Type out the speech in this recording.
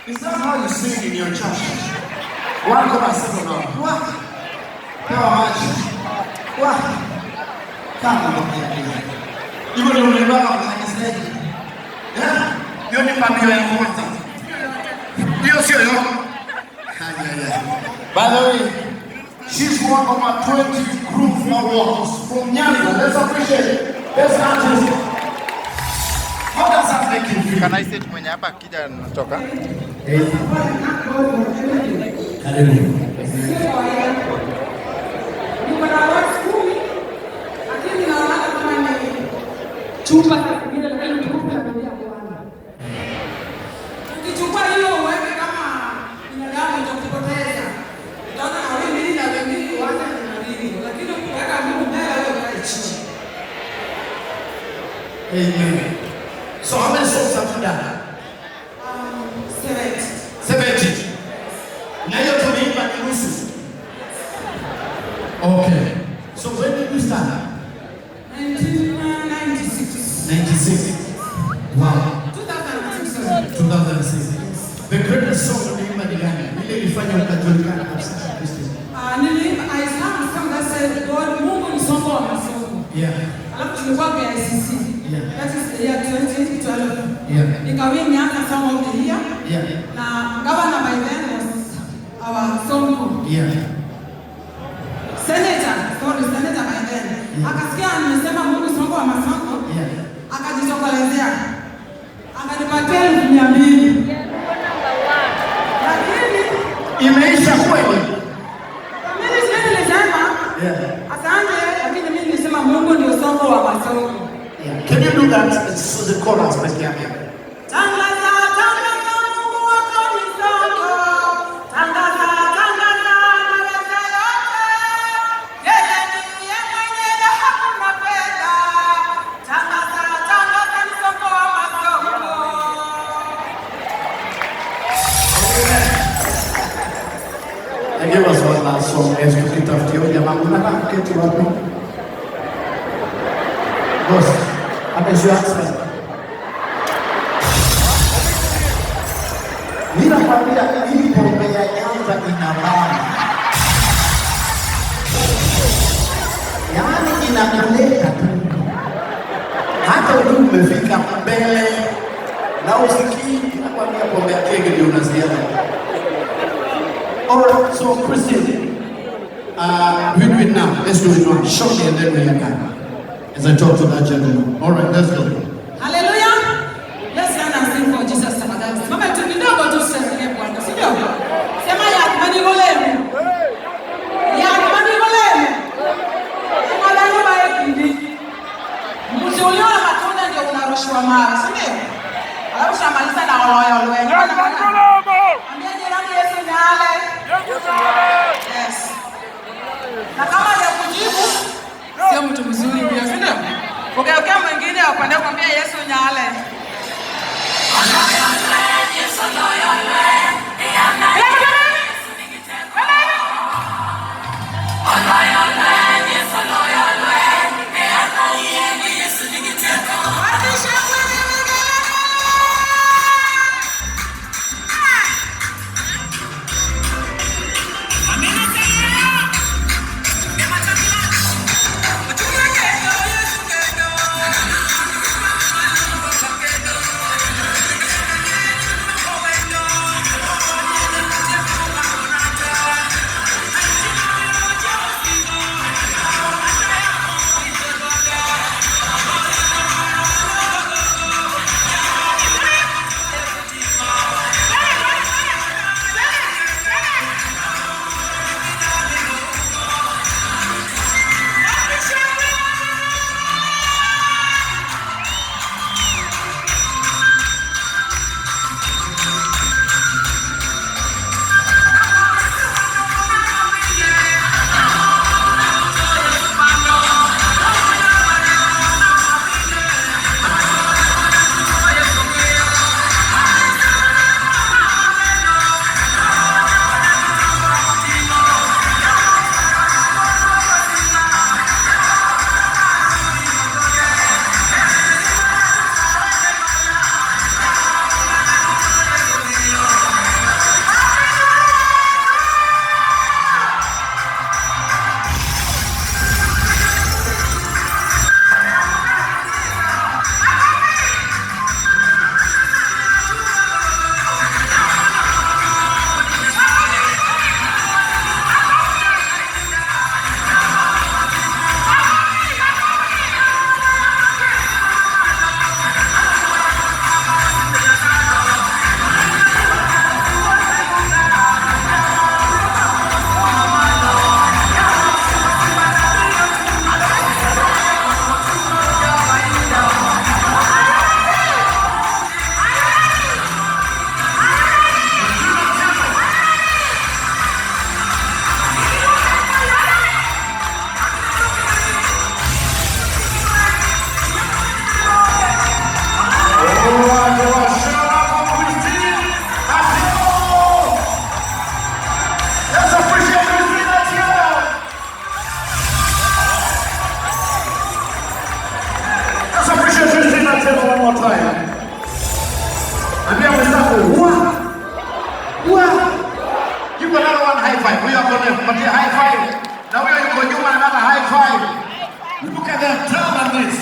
Is that how you sing in your church? One come and sing now. What? How much? What? Come on, please. You will remember like this lady. Yeah? You only family and water. You see, you know? By the way, she's one of my 20 group awards from Nyanza. Let's appreciate it. Let's artist. How does that make you feel? Can I sit mwenye hapa kija natoka? Karibu. Chupa zingine lakini tukufu ya Bwana. Ukichukua hiyo uweke kama binadamu utakupoteza. Utaona hawili na wengine waanze na nini. Lakini ukiweka Mungu mbele wewe utaishi. Amen. So how many songs have you done? 70. Now you're talking about the Lucy. Okay. So when did you start? 1996. 96. Wow. 2006. 2006. The greatest song of the human gani? Ile ilifanya ukajulikana kabisa Kristo. I sang a song that said God Mungu ni somo wa masomo. Yeah. Alafu tulikuwa kwa ICC. Yeah. That is the year 2012. Yeah. Nikawin Nyanza Song of the Year. Yeah. Na governor by then was our Sonko. Yeah. Senator by then. Yeah. Akasikia nimesema Mungu songo wa masongo. Yeah. Akajisokolezea. Akanipatia 200. Lakini Imeisha kweli? mimi nilisema Yeah. asante, lakini mimi nilisema Mungu ndio songo wa masongo. Yeah. Can you do that? It's the chorus peke yake. Tangaza Mungu wako ni songo. Tangaza naweza yote. Yeye ndiye mwenye hakuna fedha. Tangaza ni songo wa masongo. And give us one last song as tukitafutia jamaa unataka kuketi wapi? Boss, ameshaanza. Ninakwambia hii pombe ya Nyanza ina maana. Yaani inakuleta tu. Hata ukiwa umefika mbele na usikii nakwambia pombe ya kenge ndio unasikia. Alright, so Christine, we do it now. Let's do it now. Shortly and then we are done. As I talk to that gentleman. Alright, let's go. Hallelujah. Let's stand and sing for Jesus tafadhali. Mama tu kidogo tu sema Bwana, si ndio? Sema ya kimani golemu. Ya kimani golemu. Sema leo bae kindi. Mzulio na matunda ndio unarushwa mara, si ndio? Alafu shamaliza na oloyo wengi. Ambia jirani Yesu nyale. Yes. Na kama ya kujibu sio mtu mzuri pia, si ndio? Ukiokea mwingine upande kwambia Yesu nyale. Ambia mwenzako Give another one high five. Huyo hapo left, patia high five. Na huyo yuko nyuma another high five. Look at them, tell them this.